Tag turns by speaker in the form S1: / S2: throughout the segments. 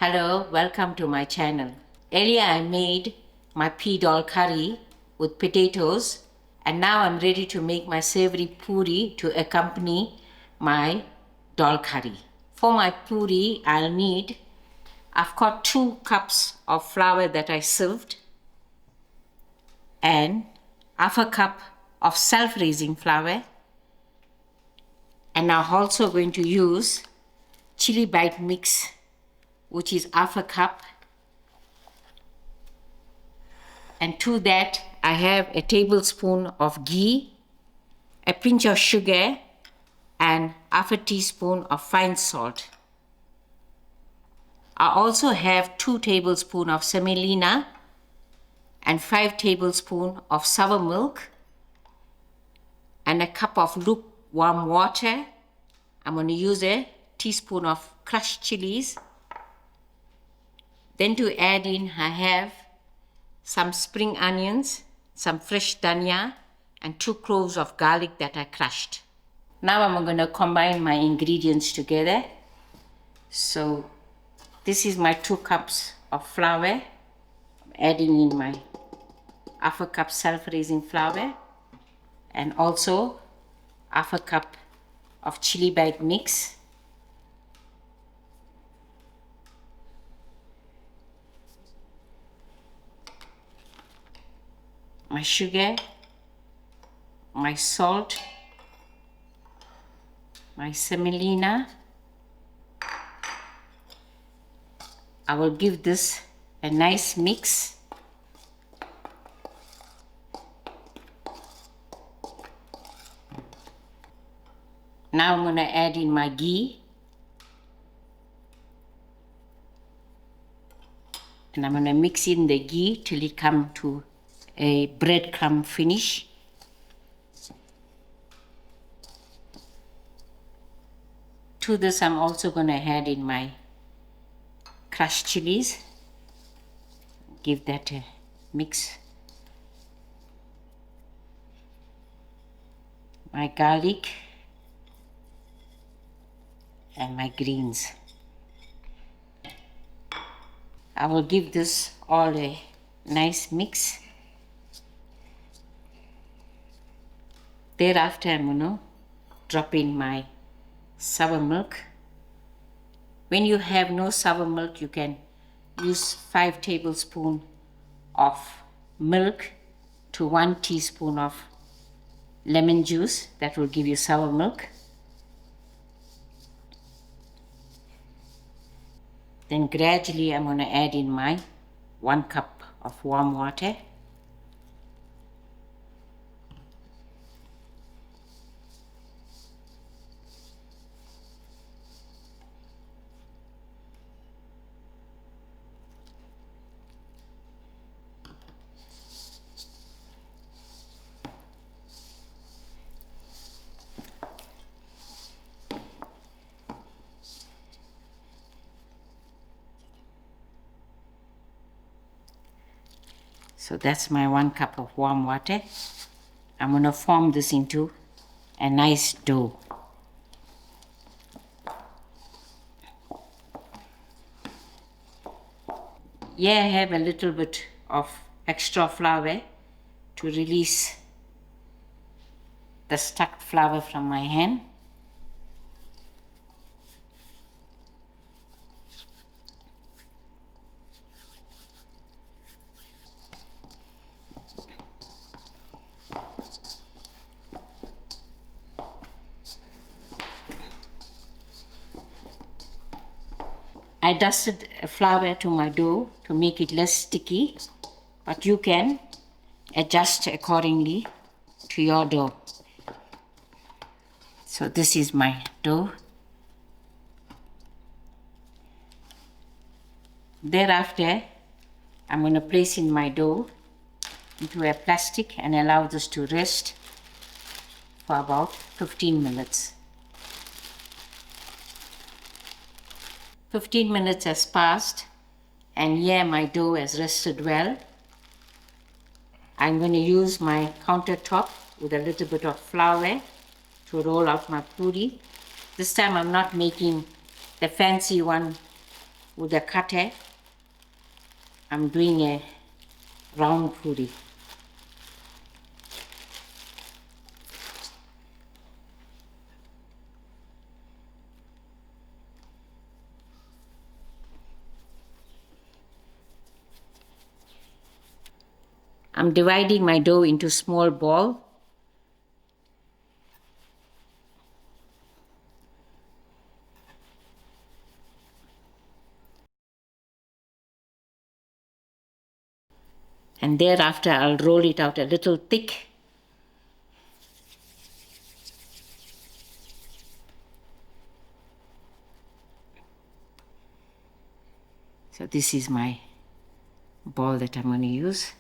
S1: Hello, welcome to my channel. Earlier I made my pea dal curry with potatoes, and now I'm ready to make my savory puri to accompany my dal curry. For my puri, I've got 2 cups of flour that I sieved and half a cup of self-raising flour, and I'm also going to use chili bite mix, which is half a cup, and to that I have a tablespoon of ghee, a pinch of sugar, and half a teaspoon of fine salt. I also have 2 tablespoons of semolina and 5 tablespoons of sour milk and a cup of lukewarm water. I'm going to use a teaspoon of crushed chilies. Then to add in, I have some spring onions, some fresh dhania, and 2 cloves of garlic that I crushed. Now I'm going to combine my ingredients together. So this is my 2 cups of flour. I'm adding in my half a cup self-raising flour and also half a cup of chili bite mix. My sugar, my salt, my semolina. I will give this a nice mix. Now I'm going to add in my ghee. And I'm going to mix in the ghee till it comes to a breadcrumb finish. To this I'm also going to add in my crushed chilies. Give that a mix. My garlic and my greens. I will give this all a nice mix. Thereafter I'm going to drop in my sour milk. When you have no sour milk, you can use 5 tablespoons of milk to 1 teaspoon of lemon juice. That will give you sour milk. Then gradually I'm going to add in my 1 cup of warm water. So that's my 1 cup of warm water. I'm going to form this into a nice dough. Here I have a little bit of extra flour to release the stuck flour from my hand. I dusted flour to my dough to make it less sticky, but you can adjust accordingly to your dough. So this is my dough. Thereafter, I'm going to place in my dough into a plastic and allow this to rest for about 15 minutes. 15 minutes has passed and here my dough has rested well. I'm going to use my countertop with a little bit of flour to roll out my puri. This time I'm not making the fancy one with a cutter, I'm doing a round puri. I'm dividing my dough into small balls. And thereafter I'll roll it out a little thick. So this is my ball that I'm going to use.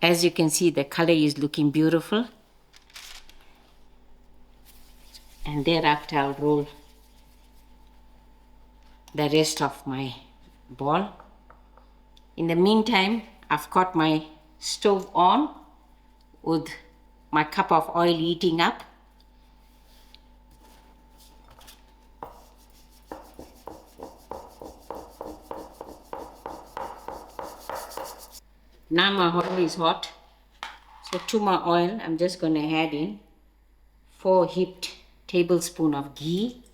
S1: As you can see, the color is looking beautiful. And thereafter I'll roll the rest of my ball. In the meantime, I've got my stove on with my cup of oil heating up. Now my oil is hot. So to my oil, I'm just going to add in 4 heaped tablespoons of ghee.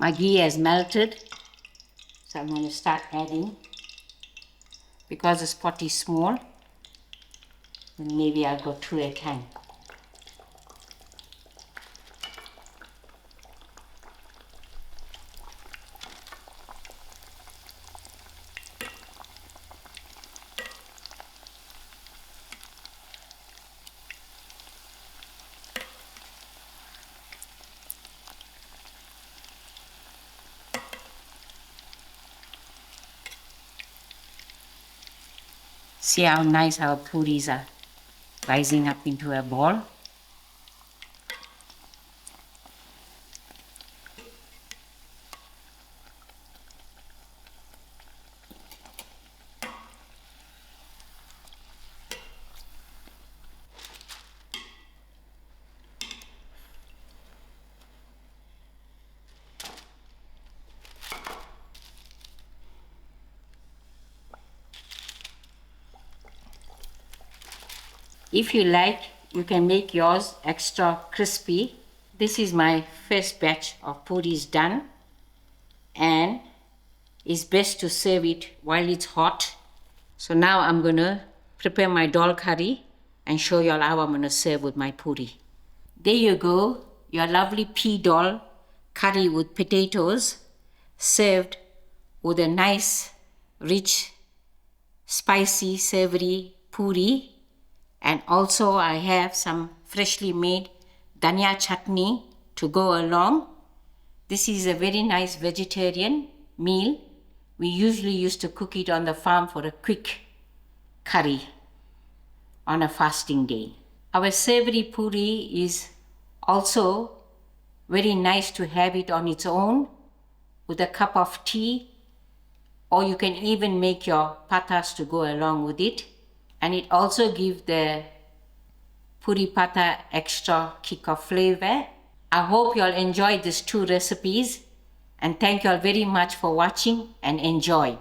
S1: My ghee has melted, so I'm going to start adding. Because this pot is small, then maybe I'll go 2 at a time. See how nice our puris are rising up into a ball. If you like, you can make yours extra crispy. This is my first batch of puris done, and it's best to serve it while it's hot. So now I'm going to prepare my dal curry and show you all how I'm going to serve with my puri. There you go, your lovely pea dal curry with potatoes served with a nice, rich, spicy, savory puri. And also I have some freshly made dhania chutney to go along. This is a very nice vegetarian meal. We usually used to cook it on the farm for a quick curry on a fasting day. Our savory puri is also very nice to have it on its own with a cup of tea, or you can even make your patas to go along with it. And it also gives the puri pata extra kick of flavor. I hope you all enjoyed these 2 recipes, and thank you all very much for watching and enjoy.